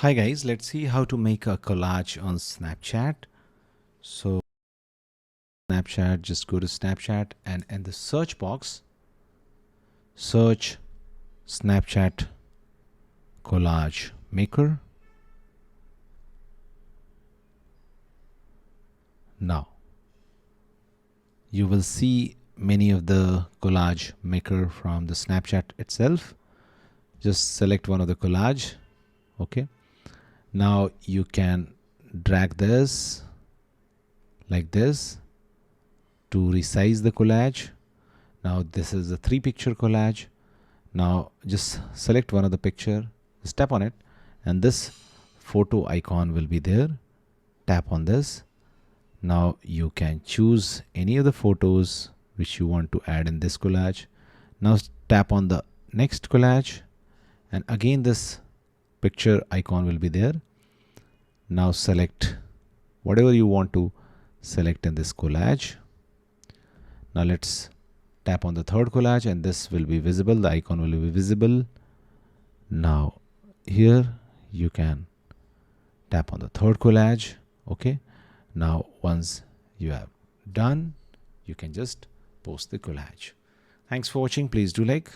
Hi guys, let's see how to make a collage on Snapchat. So Snapchat, just go to Snapchat and in the search box, search Snapchat collage maker. Now you will see many of the collage maker from the Snapchat itself. Just select one of the collage. Okay. Now you can drag this like this to resize the collage. Now this is a 3-picture collage. Now just select one of the picture, just tap on it, and this photo icon will be there. Tap on this. Now you can choose any of the photos which you want to add in this collage. Now tap on the next collage, and again this picture icon will be there. Now select whatever you want to select in this collage. Now let's tap on the third collage and this will be visible. The icon will be visible. Now here you can tap on the third collage. Okay. Now once you have done, you can just post the collage. Thanks for watching. Please do like,